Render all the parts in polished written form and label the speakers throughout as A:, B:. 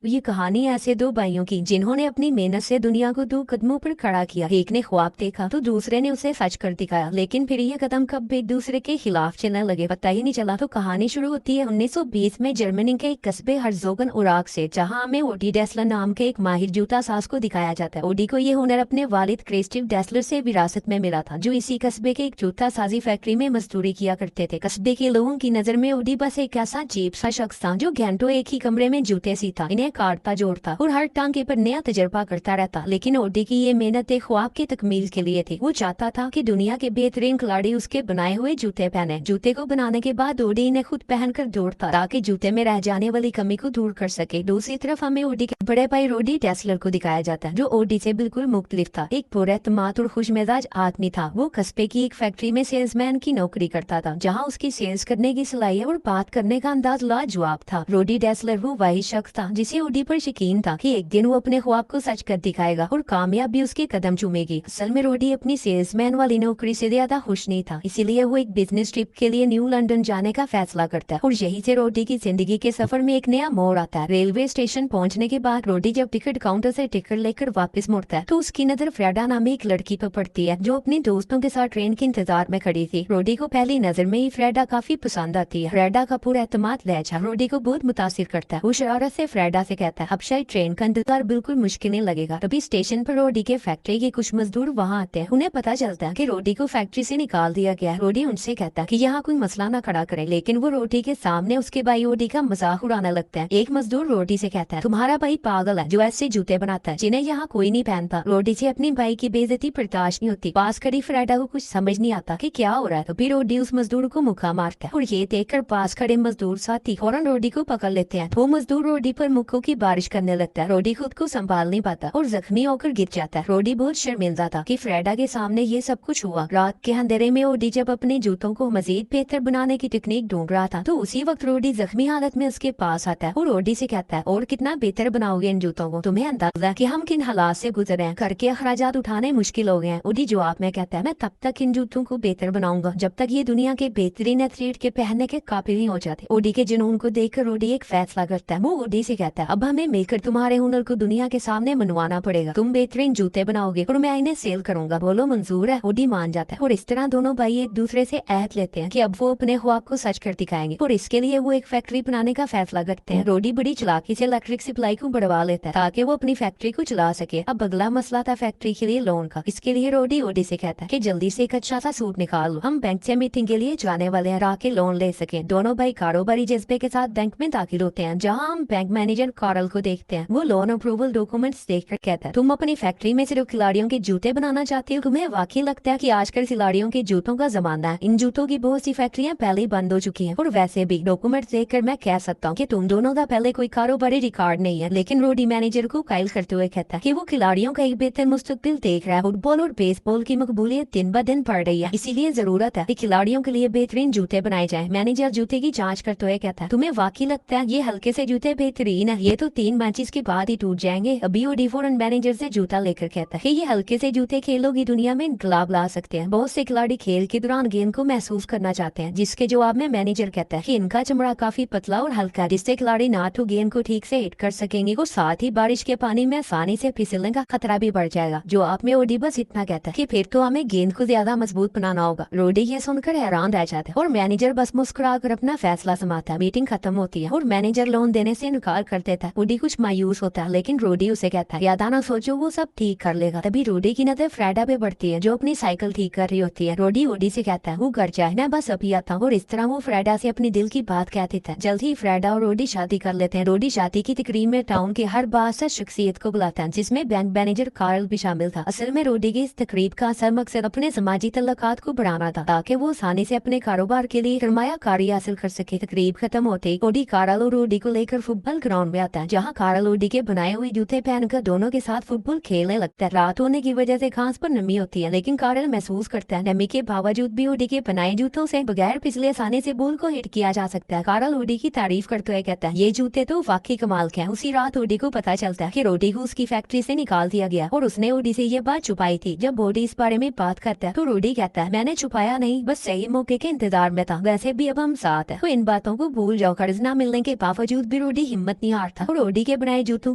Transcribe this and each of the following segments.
A: ये कहानी ऐसे दो भाइयों की जिन्होंने अपनी मेहनत से दुनिया को दो कदमों पर खड़ा किया। एक ने ख्वाब देखा तो दूसरे ने उसे सच कर दिखाया, लेकिन फिर ये कदम कब एक दूसरे के खिलाफ चलने लगे पता ही नहीं चला। तो कहानी शुरू होती है 1920 में जर्मनी के एक कस्बे हर्जोगन उराक से, जहां हमें ओडी डेसलर नाम के एक माहिर जूता साज को दिखाया जाता है। ओडी को ये हुनर अपने वालिद क्रिस्टिव डेसलर से विरासत में मिला था, जो इसी कस्बे के एक जूता साजी फैक्ट्री में मजदूरी किया करते थे। कस्बे के लोगों की नजर में ओडी बस एक ऐसा अजीब सा शख्स था जो घंटों एक ही कमरे में जूते सीता, इन्हें काटता जोड़ता और हर टांगे पर नया तजर्बा करता रहता। लेकिन ओडी की ये मेहनत एक ख्वाब की तकमील के लिए थी। वो चाहता था कि दुनिया के बेहतरीन खिलाड़ी उसके बनाए हुए जूते पहने। जूते को बनाने के बाद ओडी इन्हें खुद पहनकर दौड़ता ताकि जूते में रह जाने वाली कमी को दूर कर सके। दूसरी तरफ हमें ओडी के बड़े भाई रोडी डेसलर को दिखाया जाता है, जो ओडी से बिल्कुल मुख्तलिफ था। एक पुरएतमाद और खुश मिजाज आदमी था। वो कस्बे की एक फैक्ट्री में सेल्समैन की नौकरी करता था, जहाँ उसकी सेल्स करने की सलाहियत और बात करने का अंदाज लाजवाब था। रोडी डेसलर वो वही शख्स था जिसे ओडी पर यकीन था कि एक दिन वो अपने ख्वाब को सच कर दिखाएगा और कामयाबी उसके कदम चूमेगी। असल में रोडी अपनी सेल्समैन वाली नौकरी से ज्यादा खुश नहीं था, इसीलिए वो एक बिजनेस ट्रिप के लिए न्यू लंदन जाने का फैसला करता है। और यही से रोडी की जिंदगी के सफर में एक नया मोड़ आता है। रेलवे स्टेशन पहुंचने के बाद रोडी जब टिकट काउंटर से टिकट लेकर वापस मुड़ता है तो उसकी नजर फ्रेडा नामी एक लड़की पर पड़ती है, जो अपने दोस्तों के साथ ट्रेन के इंतजार में खड़ी थी। रोडी को पहली नजर में ही फ्रेडा काफी पसंद आती है। फ्रेडा का पूरा एतमाद लहजा रोडी को बहुत मुतासिर करता है। वो शरारत से फ्रेडा से कहता है अब शायद ट्रेन का इंतजार बिल्कुल मुश्किल नहीं लगेगा। तभी स्टेशन पर रोडी के फैक्ट्री के कुछ मजदूर वहाँ आते हैं। उन्हें पता चलता है कि रोडी को फैक्ट्री से निकाल दिया गया है। रोडी उनसे कहता है कि यहाँ कोई मसला ना खड़ा करे, लेकिन वो रोडी के सामने उसके भाई ओडी का मजाक उड़ाने लगता है। एक मजदूर रोडी से कहता है तुम्हारा भाई पागल है जो ऐसे जूते बनाता है जिन्हें यहाँ कोई नहीं पहनता। रोडी से अपनी भाई की बेइज्जती बर्दाश्त नहीं होती। पास खड़ी फ्रेडा को कुछ समझ नहीं आता कि क्या हो रहा है। तो फिर रोडी उस मजदूर को मुक्का मारता है और ये देखकर पास खड़े मजदूर साथी फौरन रोडी को पकड़ लेते हैं। वो मजदूर रोडी पर मुक्कों की बारिश करने लगता है। रोडी खुद को संभाल नहीं पाता और जख्मी होकर गिर जाता है। रोडी बहुत शर्मिंदा था कि फ्रेडा के सामने ये सब कुछ हुआ। रात के अंधेरे में रोडी जब अपने जूतों को मजीद बेहतर बनाने की टेक्निक ढूंढ रहा था तो उसी वक्त रोडी जख्मी हालत में उसके पास आता है और रोडी से कहता है और कितना बेहतर बनाओगे इन जूतों को, तुम्हें अंदाजा कि हम किन हालात से गुजरे हैं, करके अखराजात उठाने मुश्किल हो गए हैं। रोडी जवाब में कहता है मैं तब तक इन जूतों को बेहतर बनाऊंगा जब तक ये दुनिया के बेहतरीन एथलीट के पहनने के काबिल नहीं हो जाते। ओडी के जुनून को देखकर रोडी एक फैसला करता है। वो ओडी से कहता है अब हमें मिलकर तुम्हारे हुनर को दुनिया के सामने मनवाना पड़ेगा। तुम बेहतरीन जूते बनाओगे और मैं इन्हें सेल करूंगा। बोलो मंजूर है? ओडी मान जाता है और इस तरह दोनों भाई एक दूसरे से अहद लेते हैं कि अब वो अपने ख्वाब को सच कर दिखाएंगे और इसके लिए वो एक फैक्ट्री बनाने का फैसला करते हैं। रोडी बड़ी चालाकी से इलेक्ट्रिक सप्लाई को बढ़वा लेता है ताकि वो अपनी फैक्ट्री को चला सके। अब अगला मसला था फैक्ट्री के लिए लोन का। इसके लिए रोडी ओडी से कहता है कि जल्दी से एक अच्छा सा सूट निकाल लो, हम बैंक से मीटिंग के लिए जाने वाले हैं ताकि लोन ले सके। दोनों भाई कारोबारी जज्बे के साथ बैंक में दाखिल होते हैं, जहाँ हम बैंक मैनेजर कार्ल को देखते हैं। वो लोन अप्रूवल डॉक्यूमेंट्स देखकर कहता है तुम अपनी फैक्ट्री में सिर्फ खिलाड़ियों के जूते बनाना चाहते हो? तुम्हें वाकई लगता है कि आजकल खिलाड़ियों के जूतों का जमाना है? इन जूतों की बहुत सी फैक्ट्रियां पहले ही बंद हो चुकी हैं और वैसे भी डॉक्यूमेंट्स देखकर मैं कह सकता हूँ कि तुम दोनों का पहले कोई कारोबारी रिकॉर्ड नहीं है। लेकिन रोडी मैनेजर को कायल करते हुए कहता है कि वो खिलाड़ियों का एक बेहतर मुस्तकबिल देख रहा है। फुटबॉल और बेसबॉल की मकबूलियत दिन ब दिन बढ़ रही है, इसीलिए जरूरत है कि खिलाड़ियों के लिए बेहतरीन जूते बनाए जाए। मैनेजर जूते की जाँच करते हुए कहता है तुम्हें वाकई लगता है ये हल्के से जूते बेहतरीन है? ये तो 3 मैचेस के बाद ही टूट जाएंगे। अभी ओडी फौरन मैनेजर से जूता लेकर कहता है कि ये हल्के से जूते खेलों की दुनिया में इनकलाब ला सकते हैं। बहुत से खिलाड़ी खेल के दौरान गेंद को महसूस करना चाहते हैं, जिसके जवाब में मैनेजर कहता है कि इनका चमड़ा काफी पतला और हल्का है, जिससे खिलाड़ी ना तो गेंद को ठीक से हिट कर सकेंगे और साथ ही बारिश के पानी में आसानी से फिसलने का खतरा भी बढ़ जाएगा। जवाब में ओडी बस इतना कहता है कि फिर तो हमें गेंद को ज्यादा मजबूत बनाना होगा। रोडी ये सुनकर हैरान रह जाता है और मैनेजर बस मुस्कुरा कर अपना फैसला समाता है। मीटिंग खत्म होती है और मैनेजर लोन देने से इनकार कर देता है। ओडी कुछ मायूस होता है, लेकिन रोडी उसे कहता है ज्यादा ना सोचो, वो सब ठीक कर लेगा। तभी रोडी की नजर फ्रेडा पे बढ़ती है, जो अपनी साइकिल ठीक कर रही होती है। रोडी ओडी से कहता है वो घर जाए, मैं बस अभी आता हूँ। और इस तरह वो फ्रेडा से अपनी दिल की बात कह देता है। जल्द ही फ्रेडा और रोडी शादी कर लेते हैं। रोडी शादी की तकरीब में टाउन के हर बादशाह शख्सियत को बुलाता है, जिसमें बैंक मैनेजर कार्ल भी शामिल था। असल में रोडी की इस तकरीब का असल मकसद अपने समाजी तल्लुकात को बढ़ाना था, ताकि वो आसानी से अपने कारोबार के लिए सरमायाकारी हासिल कर सके। तकरीब खत्म होते ही ओडी कार्ल और रोडी को लेकर फुटबॉल ग्राउंड में आता है, जहाँ कार्ल ओडी के बनाए हुए जूते पहनकर दोनों के साथ फुटबॉल खेलने लगता है। रात होने की वजह से घास पर नमी होती है, लेकिन कार्ल महसूस करता है नमी के बावजूद भी ओडी के बनाए जूतों से बगैर फिसले आसानी से बॉल को हिट किया जा सकता है। कार्ल ओडी की तारीफ करते हुए कहता है ये जूते तो वाकई कमाल के हैं। उसी रात ओडी को पता चलता है कि रोडी को उसकी फैक्ट्री से निकाल दिया गया और उसने ओडी से ये बात छुपाई थी। जब ओडी इस बारे में बात करता है तो रोडी कहता है मैंने छुपाया नहीं, बस सही मौके के इंतजार में था। वैसे भी अब हम साथ हैं, तो इन बातों को भूल जाओ। कर्ज न मिलने के बावजूद भी रोडी हिम्मत नहीं हारता। तैयार था और ओडी के बनाए जूतों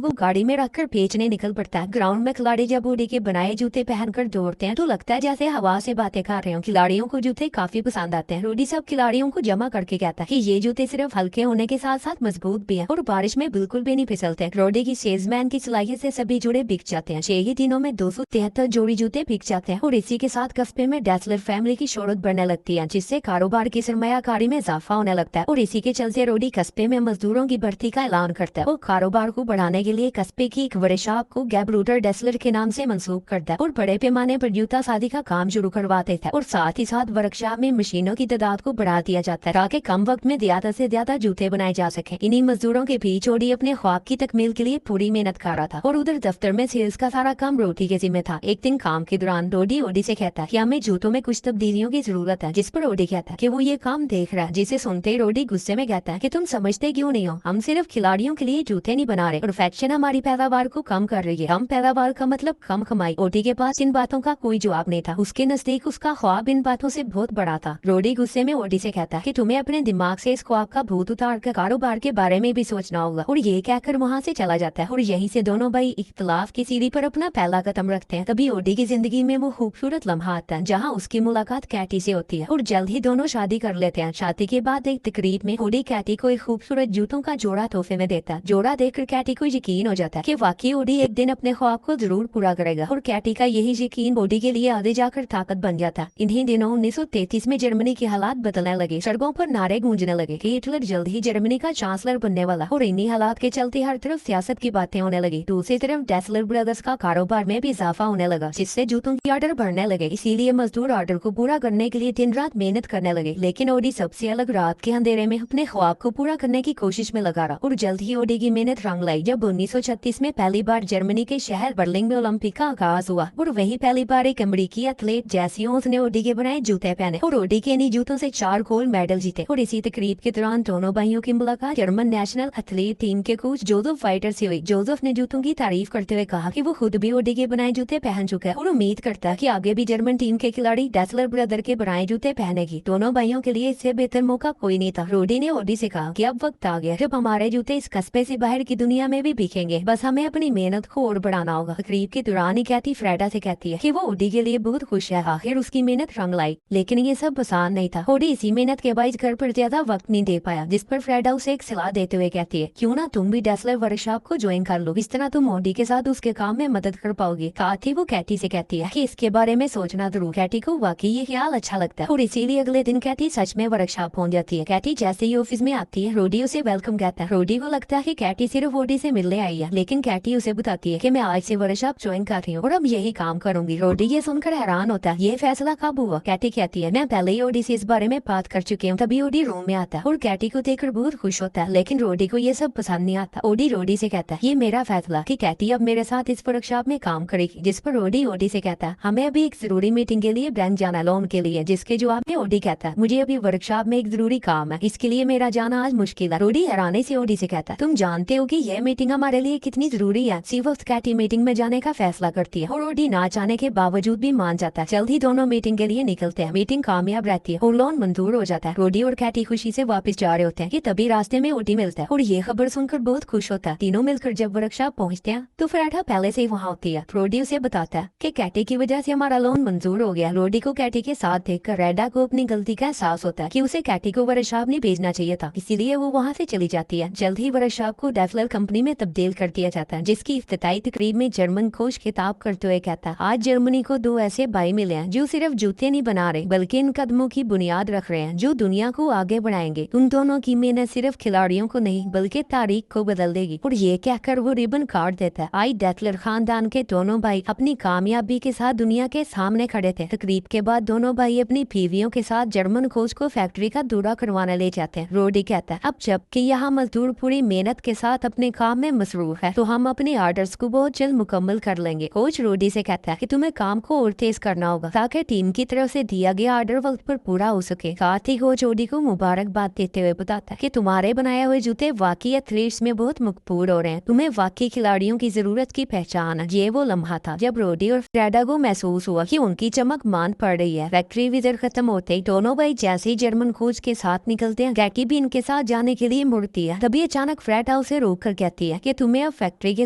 A: को गाड़ी में रखकर बेचने निकल पड़ता है। ग्राउंड में खिलाड़ी जब ओडी के बनाए जूते पहनकर दौड़ते हैं तो लगता है जैसे हवा से बातें कर रहे हो। खिलाड़ियों को जूते काफी पसंद आते हैं। रोडी सब खिलाड़ियों को जमा करके कहता है कि ये जूते सिर्फ हल्के होने के साथ साथ मजबूत भी हैं और बारिश में बिल्कुल भी नहीं फिसलते। रोडी की सेल्समैन की सलाहियत से सभी जोड़े बिक जाते हैं। 6 ही दिनों में 273 जोड़ी जूते बिक जाते हैं और इसी के साथ कस्बे में डेसलर फैमिली की शोहरत बढ़ने लगती है, जिससे कारोबार की सरमायाकारी में इजाफा होने लगता है। और इसी के चलते रोडी कस्बे में मजदूरों की भर्ती का ऐलान करता है और कारोबार को बढ़ाने के लिए कस्बे की एक वर्कशॉप को गैब रूटर डेसलर के नाम से मंसूब करता है और बड़े पैमाने पर जूता सादी का काम शुरू करवा देता है। और साथ ही साथ वर्कशॉप में मशीनों की तादाद को बढ़ा दिया जाता है ताकि कम वक्त में ज्यादा से ज्यादा जूते बनाए जा सके। इन्हीं मजदूरों के बीच ओडी अपने ख्वाब की तकमील के लिए पूरी मेहनत कर रहा था और उधर दफ्तर में सेल्स का सारा काम रोटी के जिम्मे था। एक दिन काम के दौरान रोडी ओडी से कहता है कि हमें जूतों में कुछ तब्दीलियों की जरूरत है, जिस पर ओडी कहता है कि वो ये काम देख रहा है। जिसे सुनते ही रोडी गुस्से में कहता है कि तुम समझते क्यों नहीं हो, हम सिर्फ खिलाड़ियों के लिए जूते नहीं बना रहे। प्रोफेक्शन हमारी पैदावार को कम कर रही है। कम पैदावार का मतलब कम कमाई। ओडी के पास इन बातों का कोई जवाब नहीं था। उसके नजदीक उसका ख्वाब इन बातों से बहुत बड़ा था। रोडी गुस्से में ओडी से कहता है कि तुम्हें अपने दिमाग से इस ख्वाब का भूत उतार कर कारोबार के बारे में भी सोचना होगा। और ये कहकर वहाँ से चला जाता है और यहीं से दोनों भाई इख्तलाफ की सीढ़ी पर अपना पहला कदम रखते हैं। तभी ओडी की जिंदगी में वो खूबसूरत लम्हा आता है जहाँ उसकी मुलाकात कैटी से होती है और जल्द ही दोनों शादी कर लेते हैं। शादी के बाद एक तकरीब में ओडी कैटी को एक खूबसूरत जूतों का जोड़ा तोहफे में देता है। जोड़ा देखकर कैटी को यकीन हो जाता है कि वाकई ओडी एक दिन अपने ख्वाब को जरूर पूरा करेगा और कैटी का यही यकीन ओडी के लिए आगे जाकर ताकत बन जाता। इन्हीं दिनों 1933 में जर्मनी के हालात बदलने लगे। सड़कों पर नारे गूंजने लगे कि हिटलर जल्द ही जर्मनी का चांसलर बनने वाला और इन्हीं हालात के चलते हर तरफ सियासत की बातें होने लगी। दूसरी तरफ डेसलर ब्रदर्स का कारोबार में भी इजाफा होने लगा, जिससे जूतों की ऑर्डर बढ़ने लगे। इसीलिए मजदूर ऑर्डर को पूरा करने के लिए दिन रात मेहनत करने लगे। लेकिन ओडी सबसे अलग, रात के अंधेरे में अपने ख्वाब को पूरा करने की कोशिश में लगा रहा और जल्द ही ओडी की मेहनत रंग लाई जब 1936 में पहली बार जर्मनी के शहर बर्लिन में ओलंपिक का आगाज हुआ और वही पहली बार एक अमेरिकी एथलीट जैसी ओस ने ओडी के बनाए जूते पहने और ओडी के इन्हीं जूतों से 4 गोल्ड मेडल जीते। और इसी तकरीब के दौरान दोनों भाइयों की मुलाकात जर्मन नेशनल एथलीट टीम के कोच जोसेफ फाइटर से हुई। जोसेफ ने जूतों की तारीफ करते हुए कहा कि वो खुद भी ओडी के बनाए जूते पहन चुका है और उम्मीद करता है कि आगे भी जर्मन टीम के खिलाड़ी डेसलर ब्रदर के बनाए जूते पहनेगी। दोनों भाइयों के लिए इससे बेहतर मौका कोई नहीं था। रोडी ने ओडी से कहा कि अब वक्त आ गया जब हमारे जूते इस कस्बे से बाहर की दुनिया में भी बिकेंगे, बस हमें अपनी मेहनत को और बढ़ाना होगा। तकरीब के दौरान ही कैटी फ्रेडा से कहती है कि वो ओडी के लिए बहुत खुश है, आखिर उसकी मेहनत रंग लाई। लेकिन ये सब आसान नहीं था। ओडी इसी मेहनत के बाइज घर पर ज्यादा वक्त नहीं दे पाया, जिस पर फ्रेडा उसे एक सलाह देते हुए कहती है क्यों ना तुम भी डेसलर वर्कशॉप को ज्वाइन कर लो, इस तरह तुम ओडी के साथ उसके काम में मदद कर पाओगे। साथ ही वो कैटी से कहती है कि इसके बारे में सोचना जरूर। कैटी को वाकई ये ख्याल अच्छा लगता है और इसीलिए अगले दिन कैटी सच में वर्कशॉप पहुंच जाती है। कैटी जैसे ही ऑफिस में आती है रोडी उसे वेलकम कहता है। रोडी को लगता है कि कैटी सिर्फ ओडी से मिलने आई है, लेकिन कैटी उसे बताती है कि मैं आज से वर्कशॉप ज्वाइन कर रही हूँ और अब यही काम करूंगी। रोडी ये सुनकर हैरान होता है, ये फैसला कब हुआ? कैटी कहती है मैं पहले ही ओडी से इस बारे में बात कर चुकी हूँ। तभी ओडी रूम में आता है और कैटी को देखकर बहुत खुश होता है, लेकिन रोडी को ये सब पसंद नहीं आता। ओडी रोडी से कहता है ये मेरा फैसला कि कैटी अब मेरे साथ इस वर्कशॉप में काम करेगी। जिस पर ओडी से कहता है हमें अभी एक जरूरी मीटिंग के लिए बैंक जाना लोन के लिए। जिसके जवाब में ओडी कहता है मुझे अभी वर्कशॉप में एक जरूरी काम है, इसके लिए मेरा जाना आज मुश्किल है। रोडी हैरानी से ओडी से कहता है तुम जानते हो कि यह मीटिंग हमारे लिए कितनी जरूरी है? इसी वक्त कैटी मीटिंग में जाने का फैसला करती है और ओडी ना चाहने के बावजूद भी मान जाता है। जल्द ही दोनों मीटिंग के लिए निकलते हैं। मीटिंग कामयाब रहती है और लोन मंजूर हो जाता है। रोडी और कैटी खुशी से वापस जा रहे होते हैं कि तभी रास्ते में ओडी मिलता है और ये खबर सुनकर बहुत खुश होता है। तीनों मिलकर जब वर्कशॉप पहुंचते हैं तो फ्रेडा पहले से ही वहाँ होती है। रोडी उसे बताता है कि कैटी की वजह से हमारा लोन मंजूर हो गया। रोडी को कैटी के साथ देखकर फ्रेडा को अपनी गलती का एहसास होता है कि उसे कैटी को वर्कशॉप नहीं भेजना चाहिए था, इसीलिए वो वहाँ से चली जाती है। जल्द ही वर्कशॉप को डेसलर कंपनी में तब्दील कर दिया जाता है, जिसकी इफ्तिताई तकरीब में जर्मन कोच खिताब करते हुए कहता है आज जर्मनी को 2 ऐसे भाई मिले हैं जो सिर्फ जूते नहीं बना रहे बल्कि इन कदमों की बुनियाद रख रहे हैं जो दुनिया को आगे बढ़ाएंगे। उन दोनों की मेहनत सिर्फ खिलाड़ियों को नहीं बल्कि तारीख को बदल देगी। और ये कहकर वो रिबन काट देता है। आई डेसलर खानदान के दोनों भाई अपनी कामयाबी के साथ दुनिया के सामने खड़े थे। तकरीब के बाद दोनों भाई अपनी बीवियों के साथ जर्मन कोच को फैक्ट्री का दौरा करवाने ले जाते हैं। रोडी कहता है अब जबकि यहाँ मजदूर पूरी मेहनत के साथ अपने काम में मसरूफ है तो हम अपने ऑर्डर्स को बहुत जल्द मुकम्मल कर लेंगे। कोच रोडी से कहता है कि तुम्हें काम को और तेज करना होगा ताकि टीम की तरफ से दिया गया ऑर्डर वक्त पर पूरा हो सके। साथ ही कोच रोडी को मुबारकबाद देते हुए बताता है कि तुम्हारे बनाए हुए जूते वाकई एथलीट्स में बहुत मकबूल हो रहे हैं, तुम्हें वाकई खिलाड़ियों की जरूरत की पहचान है। ये वो लम्हा था जब रोडी और फ्रेडा को महसूस हुआ कि उनकी चमक मान पड़ रही है। फैक्ट्री विजिट खत्म होते ही दोनों भाई जैसे ही जर्मन कोच के साथ निकलते हैं कैटी भी इनके साथ जाने के लिए मुड़ती है। तभी अचानक फ्रेडा फ्रेडा उसे रोक कर कहती है कि तुम्हें अब फैक्ट्री के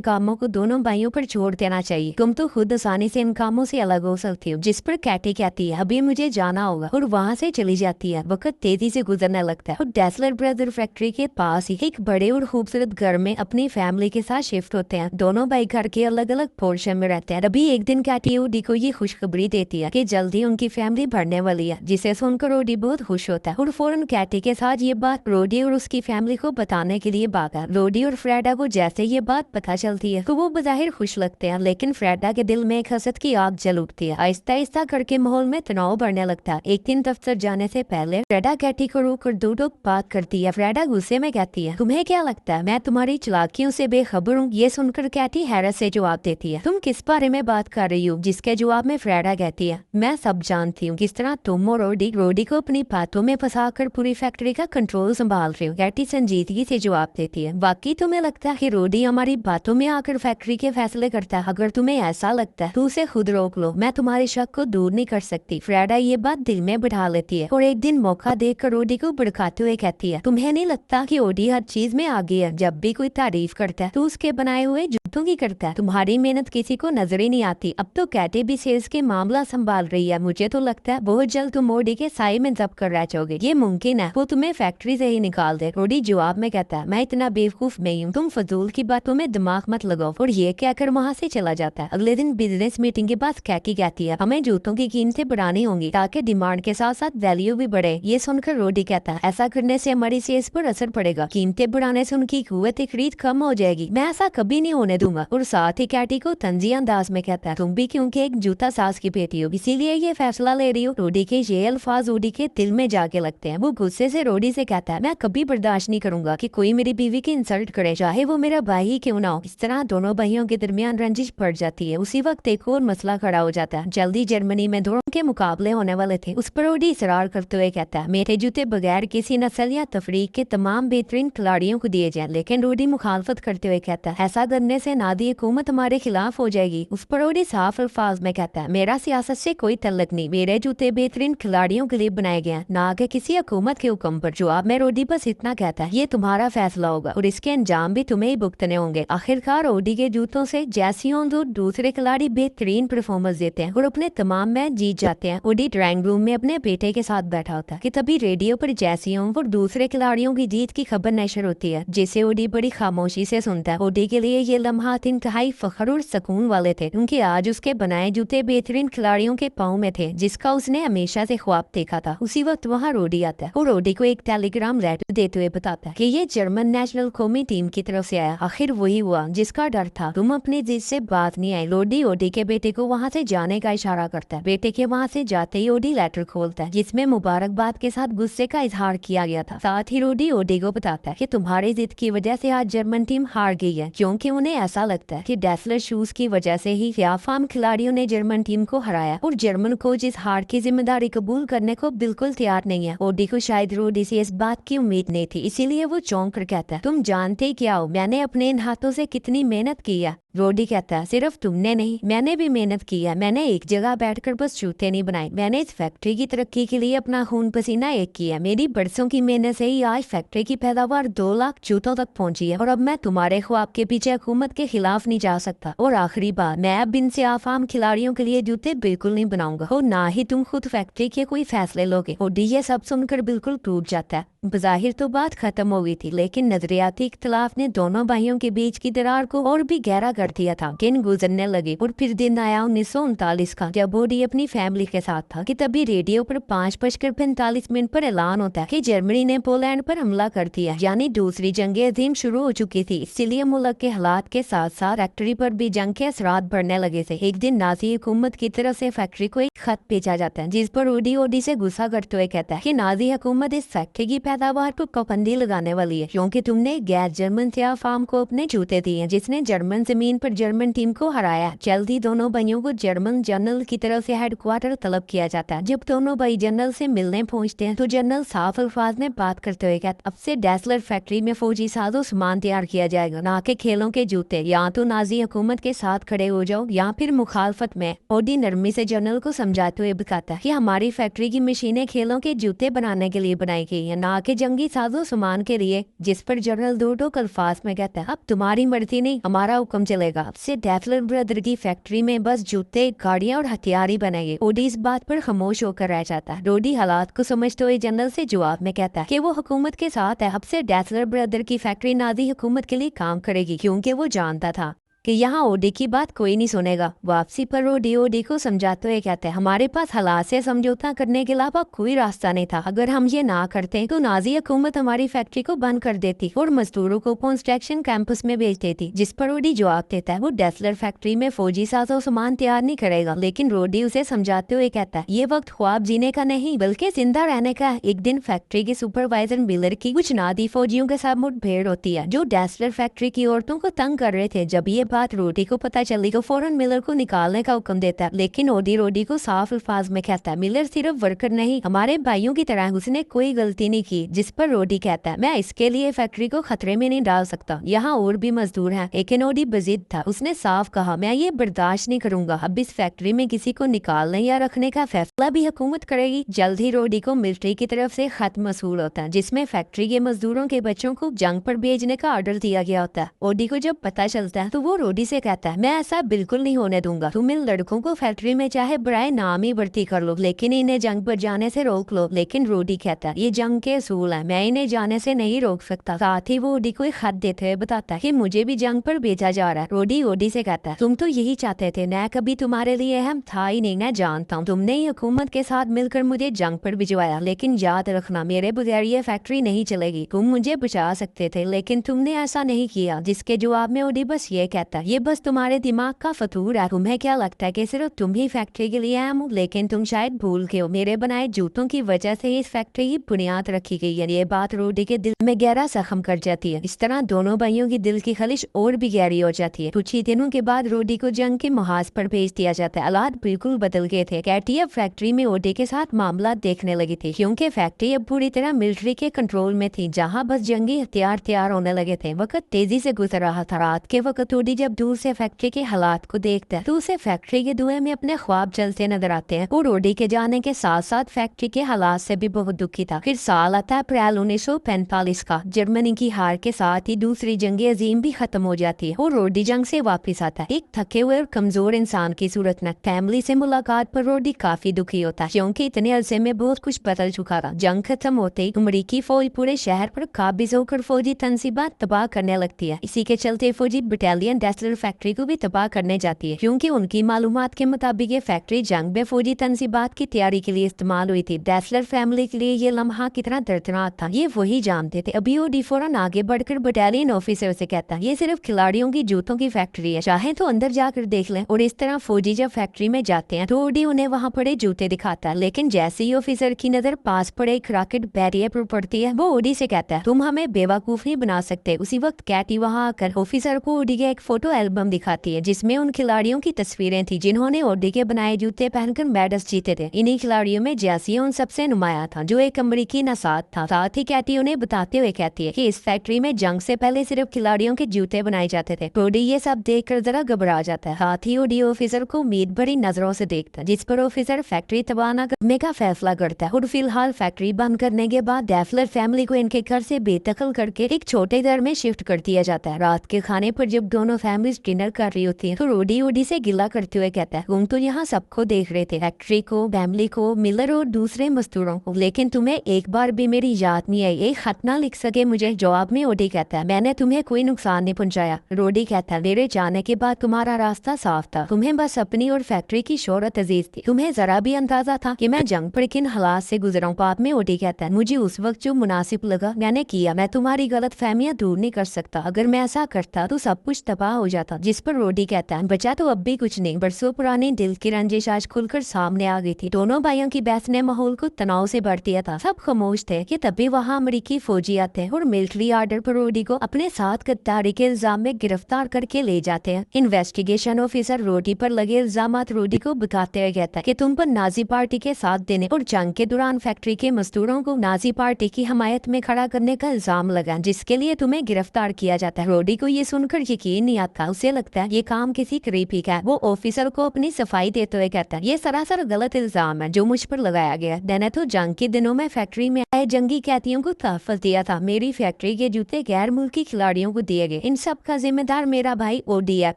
A: कामों को दोनों भाइयों पर छोड़ देना चाहिए, तुम तो खुद आसानी से इन कामों से अलग हो सकती हो। जिस पर कैटी कहती है अभी मुझे जाना होगा और वहाँ से चली जाती है। वक्त तेजी से गुजरने लगता है और डेसलर ब्रदर फैक्ट्री के पास ही एक बड़े और खूबसूरत घर में अपनी फैमिली के साथ शिफ्ट होते हैं। दोनों भाई घर के अलग अलग पोर्शन में रहते हैं। अभी एक दिन कैटी ओडी को ये खुशखबरी देती है कि जल्दी उनकी फैमिली बढ़ने वाली है, जिसे सुनकर ओडी बहुत खुश होता है और फौरन कैटी के साथ ये बात रोडी और उसकी फैमिली को बताने के लिए भागा। रोडी और फ्रेडा को जैसे ये बात पता चलती है तो वो बज़ाहिर खुश लगते हैं, लेकिन फ्रेडा के दिल में एक हसद की आग जल उठती है। आहिस्ता आहिस्ता करके माहौल में तनाव बढ़ने लगता है। एक दिन दफ्तर जाने से पहले फ्रेडा कैटी को रोककर दो टोक बात करती है। फ्रेडा गुस्से में कहती है तुम्हें क्या लगता है मैं तुम्हारी चालाकियों से बेखबर हूँ? ये सुनकर कैटी हैरत से जवाब देती है तुम किस बारे में बात कर रही हो? जिसके जवाब में फ्रेडा कहती है मैं सब जानती हूँ किस तरह तुम और रोडी को अपनी बातों में फंसाकर पूरी फैक्ट्री का कंट्रोल संभाल रहे हो। कैटी संजीदगी से जवाब देती है वाकई तुम्हें लगता है कि रोडी हमारी बातों में आकर फैक्ट्री के फैसले करता है? अगर तुम्हें ऐसा लगता है तो उसे खुद रोक लो, मैं तुम्हारे शक को दूर नहीं कर सकती। फ्रेडा ये बात दिल में बिठा लेती है और एक दिन मौका देखकर ओडी को भड़काते हुए कहती है तुम्हें नहीं लगता कि ओडी हर चीज में आगे है? जब भी कोई तारीफ करता है तो उसके बनाए हुए जूतों की करता है, तुम्हारी मेहनत किसी को नजर ही नहीं आती। अब तो कैटी भी सेल्स के मामला संभाल रही है, मुझे तो लगता है बहुत जल्द तुम ओडी के साए में दब कर रह जाओगे। ये मुमकिन है वो तुम्हें फैक्ट्री से ही निकाल दे। ओडी जवाब में कहता है मैं इतना बेवकूफ नहीं हूँ, तुम फजूल की बातों में दिमाग मत लगाओ, और ये कहकर वहाँ से चला जाता है। अगले दिन बिजनेस मीटिंग के बाद कैटी कहती है हमें जूतों की कीमतें बढ़ानी होंगी ताकि डिमांड के साथ साथ वैल्यू भी बढ़े। ये सुनकर रोडी कहता है ऐसा करने से हमारी सेल्स पर असर पड़ेगा, कीमतें बढ़ाने से उनकी कुव्वत खरीद कम हो जाएगी, मैं ऐसा कभी नहीं होने दूंगा। और साथ ही कैटी को तंजी अंदाज में कहता है तुम भी क्योंकि एक जूता सास की बेटी हो इसीलिए ये फैसला ले रही हो। रोडी के ये अल्फाज रोडी के दिल में जाके लगते हैं। वो गुस्से से रोडी से कहता है मैं कभी बर्दाश्त नहीं करूंगा कि कोई मेरी बीवी की इंसल्ट करे, चाहे वो मेरा भाई ही क्यों ना हो। इस तरह दोनों भाइयों के दरमियान रंजिश बढ़ जाती है। उसी वक्त एक और मसला खड़ा हो जाता है। जल्दी जर्मनी में दोनों के मुकाबले होने वाले थे, उस पर रोडी इसरार करते हुए कहता है मेरे जूते बगैर किसी नस्ल या तफरीक के तमाम बेहतरीन खिलाड़ियों को दिए जाएं। लेकिन रोडी मुखालफत करते हुए कहता है ऐसा करने से नादी हुकूमत हमारे खिलाफ हो जाएगी। उस पर रोडी साफ अल्फाज में कहता है मेरा सियासत से कोई तल्लक नहीं, मेरे जूते बेहतरीन खिलाड़ियों के लिए बनाए गए हैं, ना कि किसी हुकूमत के हुक्म पर। जवाब में रोडी बस इतना कहता है ये तुम्हारा फैसला होगा और इसके अंजाम भी तुम्हें ही भुगतने होंगे। आखिरकार रोडी के जूतों से जैसियों दो दूसरे खिलाड़ी बेहतरीन परफॉर्मेंस देते हैं और अपने तमाम मैच जीत जाते हैं। ओडी ड्राइंग रूम में अपने बेटे के साथ बैठा होता है कि तभी रेडियो पर जैसियों और दूसरे खिलाड़ियों की जीत की खबर नशर होती है, जिसे ओडी बड़ी खामोशी से सुनता है। ओडी के लिए ये लम्हात इंतहाई फख्र और सुकून वाले थे क्योंकि आज उसके बनाए जूते बेहतरीन खिलाड़ियों के पाँव में थे, जिसका उसने हमेशा से ख्वाब देखा था। उसी वक्त वहाँ रोडी आता है और रोडी को एक टेलीग्राम लेटर देते हुए बताता है कि ये जर्मन नेशनल कौमी टीम की तरफ से आया। आखिर वही हुआ जिसका डर था, तुम अपनी जिद से बात नहीं आई। रोडी ओडी के बेटे को वहाँ से जाने का इशारा करता है। बेटे के वहाँ से जाते ही ओडी लेटर खोलता है जिसमें मुबारकबाद के साथ गुस्से का इजहार किया गया था। साथ ही रोडी ओडी को बताता है कि तुम्हारी जिद की वजह से आज जर्मन टीम हार गई है, क्योंकि उन्हें ऐसा लगता है कि डेसलर शूज की वजह से ही फार्म खिलाड़ियों ने जर्मन टीम को हराया और जर्मन कोच इस हार की जिम्मेदारी कबूल करने को बिल्कुल तैयार नहीं है। ओडी को शायद रोडी से इस बात की उम्मीद नहीं थी, इसीलिए वो चौंक कर कहता है तुम जानते क्या हो मैंने अपने इन हाथों से कितनी मेहनत की है। रोडी कहता है सिर्फ तुमने नहीं मैंने भी मेहनत की है, मैंने एक जगह बैठकर बस जूते नहीं बनाए, मैंने इस फैक्ट्री की तरक्की के लिए अपना खून पसीना एक किया। मेरी बरसों की मेहनत से ही आज फैक्ट्री की पैदावार 2 लाख जूतों तक पहुंची है और अब मैं तुम्हारे ख्वाब के पीछे हुकूमत के खिलाफ नहीं जा सकता। और आखिरी बार मैं अब इनसे आम खिलाड़ियों के लिए जूते बिल्कुल नहीं बनाऊंगा और ना ही तुम खुद फैक्ट्री के कोई फैसले लोगे। ओडी ये सब सुनकर बिल्कुल टूट जाता है। बज़ाहिर तो बात खत्म हो गई थी, लेकिन नजरियाती इख्तलाफ ने दोनों भाइयों के बीच की दरार को और भी गहरा कर दिया था। दिन गुजरने लगे और फिर दिन आया 1939 का, जब ओडी अपनी फैमिली के साथ था कि तभी रेडियो पर 5:45 पर ऐलान होता है कि जर्मनी ने पोलैंड पर हमला कर दिया, यानी दूसरी जंग अजीम शुरू हो चुकी थी। इसलिए मुल्क के हालात के साथ साथ फैक्ट्री पर भी जंग के असरात बढ़ने लगे थे। एक दिन नाजी हुकूमत की तरफ से फैक्ट्री को एक खत भेजा जाता है जिस पर ओडी से गुस्सा करते हुए कहता है कि नाजी हुकूमत इस फैक्ट्री की पैदावार पर पाबंदी लगाने वाली है, क्योंकि तुमने गैर जर्मन सियाह फार्म को अपने जूते दिए जिसने जर्मन जमीन पर जर्मन टीम को हराया। जल्दी दोनों भाइयों को जर्मन जनरल की तरफ से हेडक्वार्टर तलब किया जाता है। जब दोनों भाई जनरल से मिलने पहुंचते हैं तो जनरल साफ अल्फाज में बात करते हुए कहते अब से डेसलर फैक्ट्री में फौजी साजो सामान तैयार किया जाएगा, ना कि खेलों के जूते। या तो नाजी हुकूमत के साथ खड़े हो जाओ या फिर मुखालफत में। ओडी नरमी से जनरल को समझाते हुए बताता है कि हमारी फैक्ट्री की मशीनें खेलों के जूते बनाने के लिए बनाई गई है, ना आके जंगी साजो सामान के लिए, जिस पर जनरल डोडो अल्फाज में कहता है, अब तुम्हारी मर्जी नहीं, हमारा हुक्म चलेगा। अब से डेफलर ब्रदर की फैक्ट्री में बस जूते, गाड़ियां और हथियार ही बनेंगे। ओडी इस बात पर खामोश होकर रह जाता है। रोडी हालात को समझते हुए जनरल से जवाब में कहता है कि वो हुकूमत के साथ है। अब से डेफलर ब्रदर की फैक्ट्री नाजी हुकूमत के लिए काम करेगी, क्योंकि वो जानता था कि यहाँ ओडी की बात कोई नहीं सुनेगा। वापसी पर रोडी ओडी को समझाते हुए कहते हैं, हमारे पास हालात से समझौता करने के अलावा कोई रास्ता नहीं था। अगर हम ये ना करते तो नाजी हुकूमत हमारी फैक्ट्री को बंद कर देती और मजदूरों को कंस्ट्रक्शन कैंपस में भेज देती। जिस पर रोडी जवाब देता है वो डेफलर फैक्ट्री में फौजी साजो सामान तैयार नहीं करेगा। लेकिन रोडी उसे समझाते हुए कहता है, ये वक्त ख्वाब जीने का नहीं बल्कि जिंदा रहने का है। एक दिन फैक्ट्री के सुपरवाइजर मिलर की कुछ नादी फौजियों के साथ मुठभेड़ होती है, जो डेफलर फैक्ट्री की औरतों को तंग कर रहे थे। जब ये बात रोडी को पता चली तो फौरन मिलर को निकालने का हुक्म देता है। लेकिन रोडी को साफ अल्फाज में कहता है, मिलर सिर्फ वर्कर नहीं, हमारे भाइयों की तरह उसने कोई गलती नहीं की। जिस पर रोडी कहता है, मैं इसके लिए फैक्ट्री को खतरे में नहीं डाल सकता, यहाँ और भी मजदूर हैं। लेकिन रोडी बजिद था, उसने साफ कहा, मैं ये बर्दाश्त नहीं करूंगा। अब इस फैक्ट्री में किसी को निकालने या रखने का फैसला भी हुकूमत करेगी। जल्द ही रोडी को मिलिट्री की तरफ से खत मसूल होता है, जिसमें फैक्ट्री के मजदूरों के बच्चों को जंग पर भेजने का ऑर्डर दिया गया होता है। रोडी को जब पता चलता है तो वो रोडी से कहता है, मैं ऐसा बिल्कुल नहीं होने दूंगा। तुम इन लड़कों को फैक्ट्री में चाहे बराए नाम ही भर्ती कर लो, लेकिन इन्हें जंग पर जाने से रोक लो। लेकिन रोडी कहता है, ये जंग के असूल है, मैं इन्हें जाने से नहीं रोक सकता। साथ ही वो रोडी को एक खत देते हुए बताता है कि मुझे भी जंग पर भेजा जा रहा है। रोडी से कहता है, तुम तो यही चाहते थे, मैं कभी तुम्हारे लिए अहम था ही नहीं। मैं जानता हूँ तुमने ही हुकूमत के साथ मिलकर मुझे जंग पर भिजवाया, लेकिन याद रखना मेरे बगैर ये फैक्ट्री नहीं चलेगी। तुम मुझे बचा सकते थे, लेकिन तुमने ऐसा नहीं किया। जिसके जवाब में रोडी बस ये कहता है, ये बस तुम्हारे दिमाग का फतूर है। तुम्हें क्या लगता है कि सिर्फ तुम ही फैक्ट्री के लिए अहम हो, लेकिन तुम शायद भूल गए हो, मेरे बनाए जूतों की वजह से इस फैक्ट्री की बुनियाद रखी गई है। ये बात रोडी के दिल में गहरा जख्म कर जाती है। इस तरह दोनों भाइयों की दिल की खलिश और भी गहरी हो जाती है। कुछ ही दिनों के बाद रोडी को जंग के मुहाज पर भेज दिया जाता है। हालात बिल्कुल बदल गए थे। कैटी अब फैक्ट्री में रोडी के साथ मामला देखने लगी थी, क्योंकि फैक्ट्री अब पूरी तरह मिलिट्री के कंट्रोल में थी, जहाँ बस जंगी हथियार तैयार होने लगे थे। वक्त तेजी से गुजर रहा था। रात के वक्त रोडी जब दूर से फैक्ट्री के हालात को देखता है तो उसे फैक्ट्री के धुएं में अपने ख्वाब चलते नजर आते हैं। वो रोडी के जाने के साथ साथ फैक्ट्री के हालात से भी बहुत दुखी था। फिर साल आता है अप्रैल 1945 का। जर्मनी की हार के साथ ही दूसरी जंग अजीम भी खत्म हो जाती है और रोडी जंग से वापस आता है, एक थके हुए और कमजोर इंसान की सूरत में। फैमिली से मुलाकात पर रोडी काफी दुखी होता है, क्योंकि इतने अरसे में बहुत कुछ बदल चुका था। जंग खत्म होते ही अमरीकी फौज पूरे शहर पर काबिज होकर फौजी तंसीबात तबाह करने लगती है। इसी के चलते फौजी बटालियन डेसलर फैक्ट्री को भी तबाह करने जाती है, क्योंकि उनकी मालूमात के मुताबिक ये फैक्ट्री जंग में फौजी तंसीबात की तैयारी के लिए इस्तेमाल हुई थी। डेसलर फैमिली के लिए ये लम्हा कितना दर्दनाक था ये वही जानते थे। अभी ओडी फौरन आगे बढ़कर बटालियन ऑफिसर से कहता है, ये सिर्फ खिलाड़ियों की जूतों की फैक्ट्री है, चाहे तो अंदर जाकर देख लें। और इस तरह फौजी जब फैक्ट्री में जाते हैं तो ओडी उन्हें वहाँ पड़े जूते दिखाता है। लेकिन जैसे ही ऑफिसर की नजर पास पड़े एक रॉकेट बैरियर पर पड़ती है, वो ओडी से कहता है, तुम हमें बेवकूफ नहीं बना सकते। उसी वक्त कैटी वहाँ आकर ऑफिसर को ओडी का एक फोटो एल्बम दिखाती है, जिसमें उन खिलाड़ियों की तस्वीरें थी जिन्होंने ओडी के बनाए जूते पहनकर मेडल्स जीते थे। इन्हीं खिलाड़ियों में जैसी उन सबसे नुमाया था, जो एक अमरीकी नसाद था। साथ ही कैटी उन्हें बताते हुए कहती है कि इस फैक्ट्री में जंग से पहले सिर्फ खिलाड़ियों के जूते बनाए जाते थे। ओडी ये सब देखकर जरा घबरा जाता है। साथ ही ओडी ऑफिसर को उम्मीद भरी नजरों से देखता है, जिस पर ऑफिसर फैक्ट्री तबाह न करने का फैसला करता है। और फिलहाल फैक्ट्री बंद करने के बाद डेफलर फैमिली को इनके घर से बेदखल करके एक छोटे घर में शिफ्ट कर दिया जाता है। रात के खाने पर जब दोनों फैमिलीज डिनर कर रही होती है तो ओडी से गिला करते हुए कहता है, तुम तो यहाँ सबको देख रहे थे, फैक्ट्री को, फैमिली को, मिलर और दूसरे मजदूरों को, लेकिन तुम्हें एक बार भी मेरी याद नहीं आई, एक खत ना लिख सके मुझे। जवाब में ओडी कहता है, मैंने तुम्हें कोई नुकसान नहीं पहुंचाया। रोडी कहता है, मेरे जाने के बाद तुम्हारा रास्ता साफ था, तुम्हें बस अपनी और फैक्ट्री की शोहरत अजीज थी, तुम्हें जरा भी अंदाजा था कि मैं जंग पर किन हालात से गुजरा हूं। बाद में ओडी कहता है, मुझे उस वक्त जो मुनासिब लगा मैंने किया, मैं तुम्हारी गलत फहमियां दूर नहीं कर सकता, अगर मैं ऐसा करता तो सब कुछ तबाह हो जाता। जिस पर रोडी कहता है, बचा तो अब भी कुछ नहीं, बरसों पुरानी दिल की रंजिश आज खुलकर सामने आ गई थी। दोनों भाइयों की बहस ने माहौल को तनाव से भर दिया था। सब खामोश थे कि तभी वहाँ अमरीकी फौजी आते हैं और मिलिट्री आर्डर पर रोडी को अपने साथ गद्दारी के इल्जाम में गिरफ्तार करके ले जाते हैं। इन्वेस्टिगेशन ऑफिसर रोडी पर लगे इल्जामात रोडी को बताते हुए कहता है कि तुम पर नाजी पार्टी के साथ देने और जंग के दौरान फैक्ट्री के मजदूरों को नाजी पार्टी की हमायत में खड़ा करने का इल्जाम लगा, जिसके लिए तुम्हें गिरफ्तार किया जाता है। रोडी को ये सुनकर यकीन नहीं नहीं आता। उसे लगता है ये काम किसी करीबी का है। वो ऑफिसर को अपनी सफाई देते हुए कहता है ये सरासर गलत इल्जाम है जो मुझ पर लगाया गया। मैंने तो जंग के दिनों में फैक्ट्री में आए जंगी कैदियों को तहफ़्फ़ुज़ दिया था। मेरी फैक्ट्री के जूते गैर मुल्की खिलाड़ियों को दिए गए। इन सब का जिम्मेदार मेरा भाई ओडी है,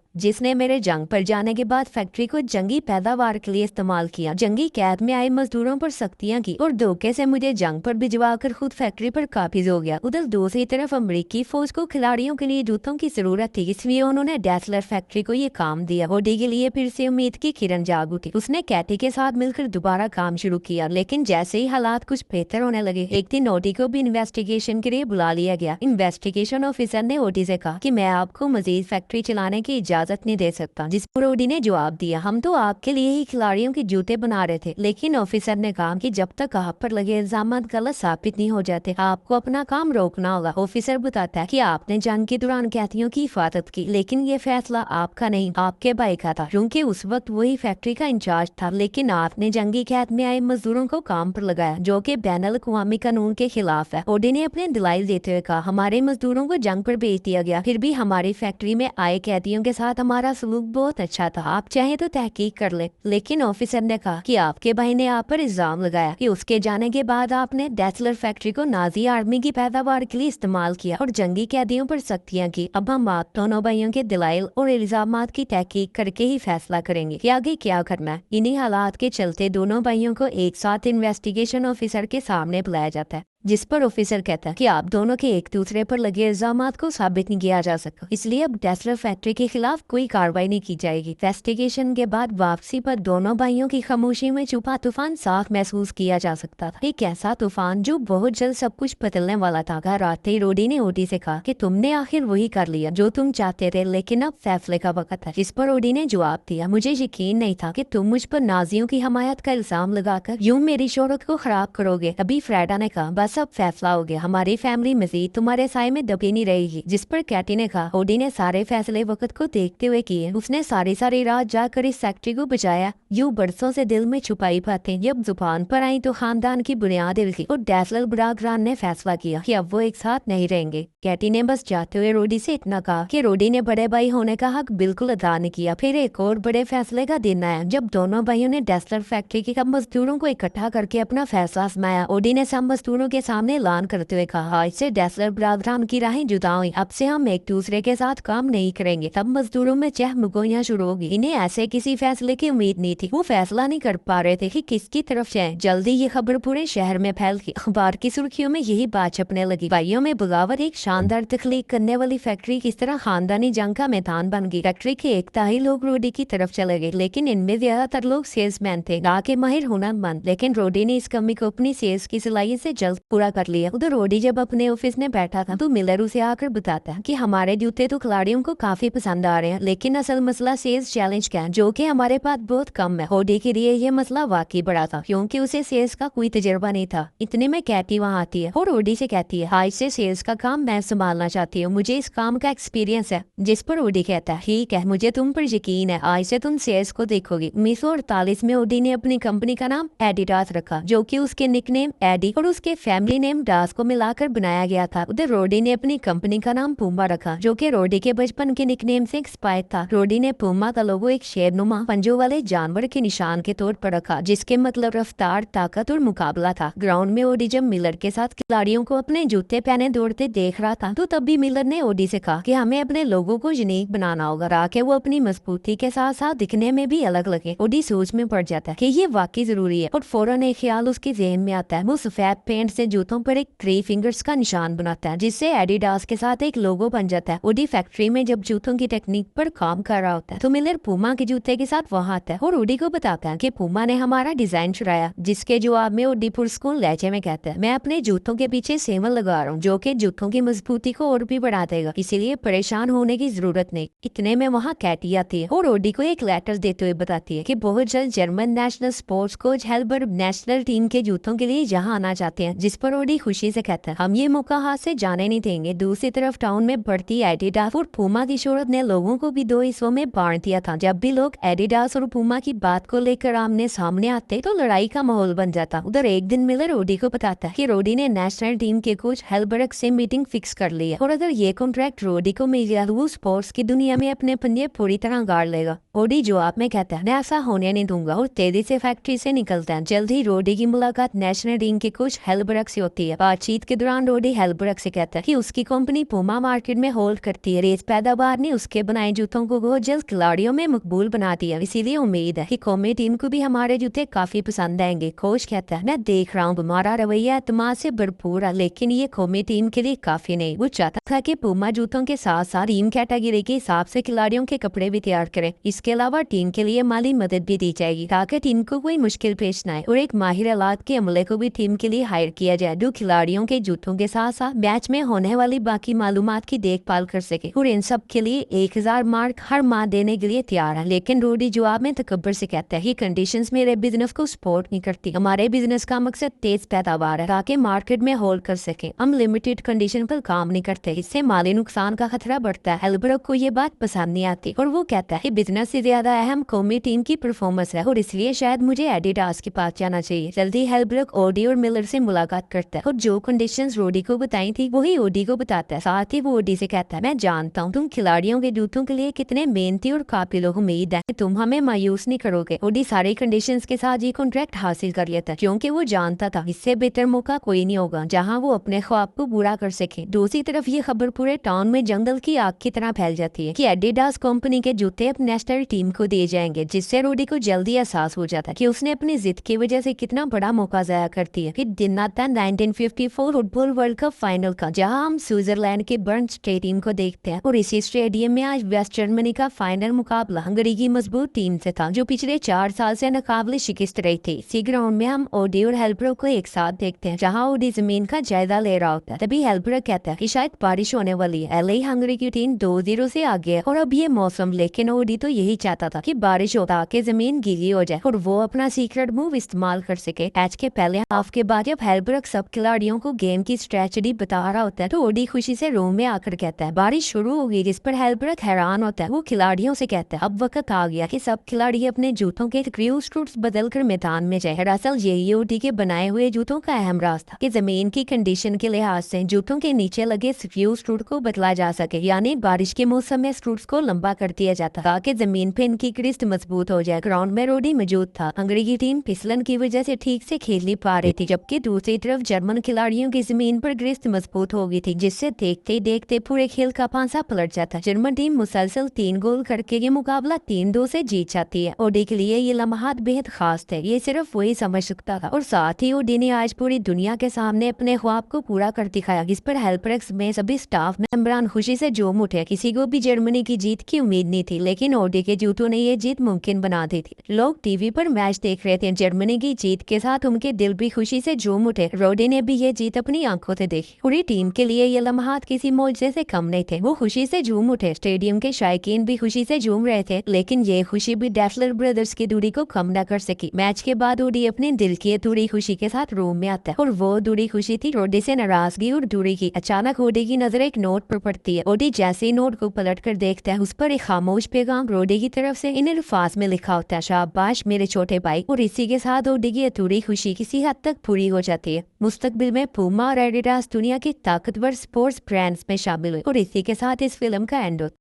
A: जिसने मेरे जंग पर जाने के बाद फैक्ट्री को जंगी पैदावार के लिए इस्तेमाल किया। जंगी कैद में आए मजदूरों पर सख्तियां की और धोखे से मुझे जंग पर भिजवा कर खुद फैक्ट्री पर काबिज हो गया। उधर दूसरी तरफ अमेरिकी फौज को खिलाड़ियों के लिए जूतों की जरूरत थी, इसलिए उन्होंने डेसलर फैक्ट्री को ये काम दिया। ओडी के लिए फिर से उम्मीद की किरण जाग उठी। उसने कैटी के साथ मिलकर दोबारा काम शुरू किया, लेकिन जैसे ही हालात कुछ बेहतर होने लगे एक दिन ओडी को भी इन्वेस्टिगेशन के लिए बुला लिया गया। इन्वेस्टिगेशन ऑफिसर ने ओडी से कहा कि मैं आपको मजीद फैक्ट्री चलाने की इजाजत नहीं दे सकता, जिस पर ओडी ने जवाब दिया हम तो आपके लिए ही खिलाड़ियों के जूते बना रहे थे। लेकिन ऑफिसर ने कहा कि जब तक आप पर लगे इल्जाम गलत साबित नहीं हो जाते आपको अपना काम रोकना होगा। ऑफिसर बताता है कि आपने जंग के दौरान कैदियों की हिफाजत की, लेकिन ये फैसला आपका नहीं आपके भाई का था, क्योंकि उस वक्त वही फैक्ट्री का इंचार्ज था। लेकिन आपने जंगी कैद में आए मजदूरों को काम पर लगाया, जो कि बैनुल अक़वामी कानून के खिलाफ है। ओडी ने अपने दलाइल देते हुए कहा हमारे मजदूरों को जंग पर भेज दिया गया, फिर भी हमारी फैक्ट्री में आए कैदियों के साथ हमारा सलूक बहुत अच्छा था, आप चाहे तो तहकीक कर ले। लेकिन ऑफिसर ने कहा कि आपके भाई ने आप पर इल्जाम लगाया कि उसके जाने के बाद आपने डेसलर फैक्ट्री को नाजी आर्मी की पैदावार के लिए इस्तेमाल किया और जंगी कैदियों पर सख्तियां की। अब हम आप दोनों भाइयों के दलाइल और इल्जामात की तहकीक करके ही फैसला करेंगे कि आगे क्या करना है। इन्हीं हालात के चलते दोनों भाइयों को एक साथ इन्वेस्टिगेशन ऑफिसर के सामने बुलाया जाता है, जिस पर ऑफिसर कहता है कि आप दोनों के एक दूसरे पर लगे इल्जामात को साबित नहीं किया जा सका, इसलिए अब डेसलर फैक्ट्री के खिलाफ कोई कार्रवाई नहीं की जाएगी। इन्वेस्टिगेशन के बाद वापसी पर दोनों भाइयों की खामोशी में छुपा तूफान साफ महसूस किया जा सकता था। एक ऐसा तूफान जो बहुत जल्द सब कुछ बदलने वाला था। घर आते ही रोडी ने ओडी से कहा कि तुमने आखिर वही कर लिया जो तुम चाहते थे, लेकिन अब फैसले का वक्त है। इस पर ओडी ने जवाब दिया मुझे यकीन नहीं था कि तुम मुझ पर नाजियों की हमायत का इल्जाम लगाकर यूं मेरी शोहरत को खराब करोगे। अभी फ्रेडा ने कहा बस अब फैसला हो गया, हमारी फैमिली मजीद तुम्हारे साए में दबी नहीं रहेगी। जिस पर कैटी ने कहा ओडी ने सारे फैसले वक्त को देखते हुए किए, उसने सारी रात जाकर इस फैक्ट्री को बचाया। यूं बरसों से दिल में छुपाई बातें जब जुबान पर आई तो खानदान की बुनियाद हिल गई और डेसलर बरागरान ने फैसला किया कि अब वो एक साथ नहीं रहेंगे। कैटी ने बस जाते हुए रोडी से इतना कहा कि रोडी ने बड़े भाई होने का हक बिल्कुल अदा नहीं किया। फिर एक और बड़े फैसले का दिन आया जब दोनों भाइयों ने डेसलर फैक्ट्री के मजदूरों को इकट्ठा करके अपना फैसला आजमाया। ओडी ने सब मजदूरों के सामने ऐलान करते हुए कहा इससे डेसलर बरादरान की राहें जुदा हुई, अब से हम एक दूसरे के साथ काम नहीं करेंगे। तब मजदूरों में चहमगोइयां शुरू होगी। इन्हें ऐसे किसी फैसले की उम्मीद नहीं थी, वो फैसला नहीं कर पा रहे थे कि किसकी तरफ जाएं। जल्दी ये खबर पूरे शहर में फैल गई, अखबार की सुर्खियों में यही बात छपने लगी। भाइयों में बगावत एक शानदार तख्लीक करने वाली फैक्ट्री किस तरह खानदानी जंग का मैदान बन गई। फैक्ट्री के एक ताही लोग रोडी की तरफ चले गए, लेकिन इनमें ज्यादातर लोग सेल्समैन थे, ना के माहिर हुनरमंद। लेकिन रोडी ने इस कमी को अपनी सेल्स की सलाहियत से जल्द पूरा कर लिया। उधर रोडी जब अपने ऑफिस में बैठा था तो मिलर उसे आकर बताता है कि हमारे जूते तो खिलाड़ियों को काफी पसंद आ रहे हैं, लेकिन असल मसला सेल्स चैलेंज का है जो कि हमारे पास बहुत कम है। रोडी के लिए ये मसला वाकई बड़ा था क्योंकि उसे सेल्स का कोई तजुर्बा नहीं था। इतने में कैटी वहाँ आती है और रोडी से कहती है आज से सेल्स का काम मैं संभालना चाहती हूँ, मुझे इस काम का एक्सपीरियंस है। जिस पर रोडी कहता है ठीक है, मुझे तुम पर यकीन है, आज से तुम सेल्स को देखोगी। 1948 में रोडी ने अपनी कंपनी का नाम एडिडास रखा, जो कि उसके निकनेम एडी और उसके फैमिली नेम डास को मिलाकर बनाया गया था। उधर रोडी ने अपनी कंपनी का नाम पूमा रखा, जो कि रोडी के बचपन के निकनेम से इंस्पायर था। रोडी ने पूमा का लोगो एक शेरनुमा पंजों वाले जानवर के निशान के तौर पर रखा, जिसके मतलब रफ्तार, ताकत और मुकाबला था। ग्राउंड में ओडी जब मिलर के साथ खिलाड़ियों को अपने जूते पहने दौड़ते देख रहा था तो तब भी मिलर ने ओडी से कहा कि हमें अपने लोगों को यूनिक बनाना होगा ताकि वो अपनी मजबूती के साथ साथ दिखने में भी अलग लगे। ओडी सोच में पड़ जाता है कि ये वाकई जरूरी है और फौरन एक ख्याल उसके ज़हन में आता है। वो सफेद पेंट से जूतों पर एक 3 फिंगर्स का निशान बनाता है, जिससे एडिडास के साथ एक लोगो बन जाता है। ओडी फैक्ट्री में जब जूतों की टेक्निक पर काम कर रहा होता है तो मिलर पूमा के जूते के साथ वहाँ आता है और ओडी को बताता है कि पूमा ने हमारा डिजाइन चुराया। जिसके जवाब में ओडी पुरस्कून लहजे में कहता है मैं अपने जूतों के पीछे सेवन लगा रहा हूँ जो कि जूतों की मजबूती को और भी बढ़ा देगा, इसीलिए परेशान होने की जरूरत नहीं। इतने में वहाँ कैटी आती है और ओडी को एक लेटर देते हुए बताती है कि बहुत जल्द जर्मन नेशनल स्पोर्ट्स कोच हेल्बर नेशनल टीम के जूतों के लिए यहाँ आना चाहते हैं, जिस पर ओडी खुशी से कहता है हम ये मौका हाथ से जाने नहीं देंगे। दूसरी तरफ टाउन में बढ़ती एडिडास और पूमा की शोहरत ने लोगों को भी दो हिस्सों में बांट दिया था। जब भी लोग एडिडास और पूमा की बात को लेकर आमने सामने आते तो लड़ाई का माहौल बन जाता। उधर एक दिन मिलर ओडी को बताता है कि रोडी ने नेशनल टीम के कोच हेल्बर्ग से मीटिंग फिक्स कर ली है और अगर ये कॉन्ट्रैक्ट रोडी को मिल गया तो वो स्पोर्ट्स की दुनिया में अपने पंजे पूरी तरह गाड़ लेगा। ओडी जवाब में कहता है मैं ऐसा होने नहीं दूंगा और तेजी से फैक्ट्री से निकलता है। जल्द ही रोडी की मुलाकात नेशनल टीम के कोच हेल्बर्ग से होती है। बातचीत के दौरान रोडी हेल्बर्ग से कहता है कि उसकी कंपनी पूमा मार्केट में होल्ड करती है। रेस पैदावार ने उसके बनाए जूतों को बहुत जल्द खिलाड़ियों में मकबूल बना दिया, इसीलिए उम्मीद है कि कौमी टीम को भी हमारे जूते काफी पसंद आएंगे। कोच कहता है मैं देख रहा हूँ तुम्हारा रवैया एतमाद से भरपूर है, लेकिन ये कौमी टीम के लिए काफी नहीं। वो चाहता था कि पूमा जूतों के साथ साथ टीम कैटेगरी के हिसाब से खिलाड़ियों के कपड़े भी तैयार करें। इसके अलावा टीम के लिए माली मदद भी दी जाएगी ताकि टीम को कोई मुश्किल पेश न आए और एक माहिर आलात के अमले को भी टीम के लिए हायर किया जाए जो खिलाड़ियों के जूतों के साथ साथ मैच में होने वाली बाकी मालूमात की देखभाल कर सके और इन सब के लिए 1000 मार्क हर माह देने के लिए तैयार है। लेकिन रोडी जवाब में तकब्बर से कहता है कि कंडीशंस मेरे बिजनेस को सपोर्ट नहीं करती। हमारे बिजनेस का मकसद तेज पैदावार है ताकि मार्केट में होल्ड कर सके। हम लिमिटेड कंडीशन पर काम नहीं करते, इससे माली नुकसान का खतरा बढ़ता है। हेल्बर्ग को ये बात पसंद नहीं आती और वो कहता है बिजनेस से ज्यादा अहम कौमी टीम की परफॉर्मेंस है और इसलिए शायद मुझे एडिडास के पास जाना चाहिए। जल्दी हेल्बर्ग ओडी और मिलर से मुलाकात करता है और जो कंडीशंस रोडी को बताई थी वही ओडी को बताता है। साथ ही वो ओडी से कहता है मैं जानता हूँ तुम खिलाड़ियों के जूतों के लिए कितने मेहनती और काबिल हो, उम्मीद है तुम हमें मायूस नहीं करोगे। ओडी सारे कंडीशंस के साथ ये कॉन्ट्रैक्ट हासिल कर लिया था क्योंकि वो जानता था इससे बेहतर मौका कोई नहीं होगा जहाँ वो अपने ख्वाब को पूरा कर सके। दूसरी तरफ ये खबर पूरे टाउन में जंगल की आग की तरह फैल जाती है कि एडिडास कंपनी के जूते अब नेशनल टीम को दिए जाएंगे, जिससे रोडी को जल्दी एहसास हो जाता है कि उसने अपनी जिद की वजह से कितना बड़ा मौका जाया करती है। फिर दिन आता 1954 फुटबॉल वर्ल्ड कप फाइनल का, जहां हम स्विट्जरलैंड के बर्न स्टेडियम को देखते हैं और इसी स्टेडियम में आज वेस्ट जर्मनी का फाइनल मुकाबला हंगरी की मजबूत टीम से था जो पिछले 4 साल से नाकाबिले शिकस्त रही थी। इसी ग्राउंड में हम ओडी और हेल्बर्ग को एक साथ देखते हैं जहाँ ओडी जमीन का जायजा ले रहा होता है। तभी हेल्बर्ग कहता है कि शायद बारिश होने वाली है। एलए हंगरी की टीम 2-0 से आगे है और अब ये मौसम, लेकिन ओडी तो यही चाहता था कि बारिश हो ताकि जमीन गीली हो जाए और वो अपना सीक्रेट मूव इस्तेमाल कर सके। मैच के पहले हाफ के बाद जब हेल्बर्ग सब खिलाड़ियों को गेम की स्ट्रेटजी बता रहा होता है तो ओडी खुशी से रूम में आकर कहता है बारिश शुरू हो गई, जिस पर हेल्बर्ग हैरान होता है। वो खिलाड़ियों से कहता है अब वक्त आ गया कि सब खिलाड़ी अपने जूतों के क्रू स्ट्रूट्स बदल कर मैदान में जाए। दरअसल यही ओडी के बनाए हुए जूतों का अहम राज था कि जमीन की कंडीशन के लिहाज से जूतों के नीचे लगे स्क्रू स्ट्रूट को बदला जा सके, यानी बारिश के मौसम में स्ट्रूट्स को लंबा कर दिया जाता ताकि जमीन पे इनकी क्रिस्ट मजबूत हो जाए। ग्राउंड में रोडी मौजूद था। हंगरी की टीम फिसलन की वजह से ठीक से खेल नहीं पा रही थी, जबकि दूसरी तरफ जर्मन खिलाड़ियों की जमीन पर ग्रिस्ट मजबूत हो गई थी, जिससे देखते ही देखते पूरे खेल का पांसा पलट जाता। जर्मन टीम मुसलसल 3 गोल करके ये मुकाबला 3-2 से जीत जाती है। ओडी के लिए ये लम्हात बेहद खास थे, ये सिर्फ वही समझ सकता था और साथ ही ओडी ने आज पूरी दुनिया के सामने अपने ख्वाब को पूरा कर दिखाया, जिस पर हेल्बर्ग में सभी स्टाफ मेंबरान खुशी से झूम उठे। किसी को भी जर्मनी की जीत की उम्मीद नहीं थी, लेकिन ओडी के जूतों ने ये जीत मुमकिन बना दी थी। लोग टीवी पर मैच देख रहे थे। जर्मनी की जीत के साथ उनके दिल भी खुशी से झूम उठे। रोडी ने भी ये जीत अपनी आंखों से देखी। पूरी टीम के लिए ये लम्हात किसी मौजे से कम नहीं थे। वो खुशी से झूम उठे। स्टेडियम के शायकीन भी खुशी से झूम रहे थे, लेकिन ये खुशी भी डेफलर ब्रदर्स की दूरी को कम न कर सकी। मैच के बाद ओडी अपने दिल की अधूरी खुशी के साथ रूम में आता है और वो अधूरी खुशी थी रोडी से नाराजगी और दूरी की। अचानक ओडी की नजर एक नोट पर पड़ती है। ओडी जैसे ही नोट को पलट कर देखता है, उस पर एक खामोश पैगाम रोडी की तरफ से इन अल्फाज में लिखा होता है, शाबाश मेरे छोटे भाई। और इसी के साथ ओडी की अधूरी खुशी किसी हद तक पूरी हो जाती है। मुस्तकबिल में पूमा और एडिडास दुनिया के ताकतवर स्पोर्ट्स ब्रांड्स में शामिल हुए और इसी के साथ इस फिल्म का एंड होता है।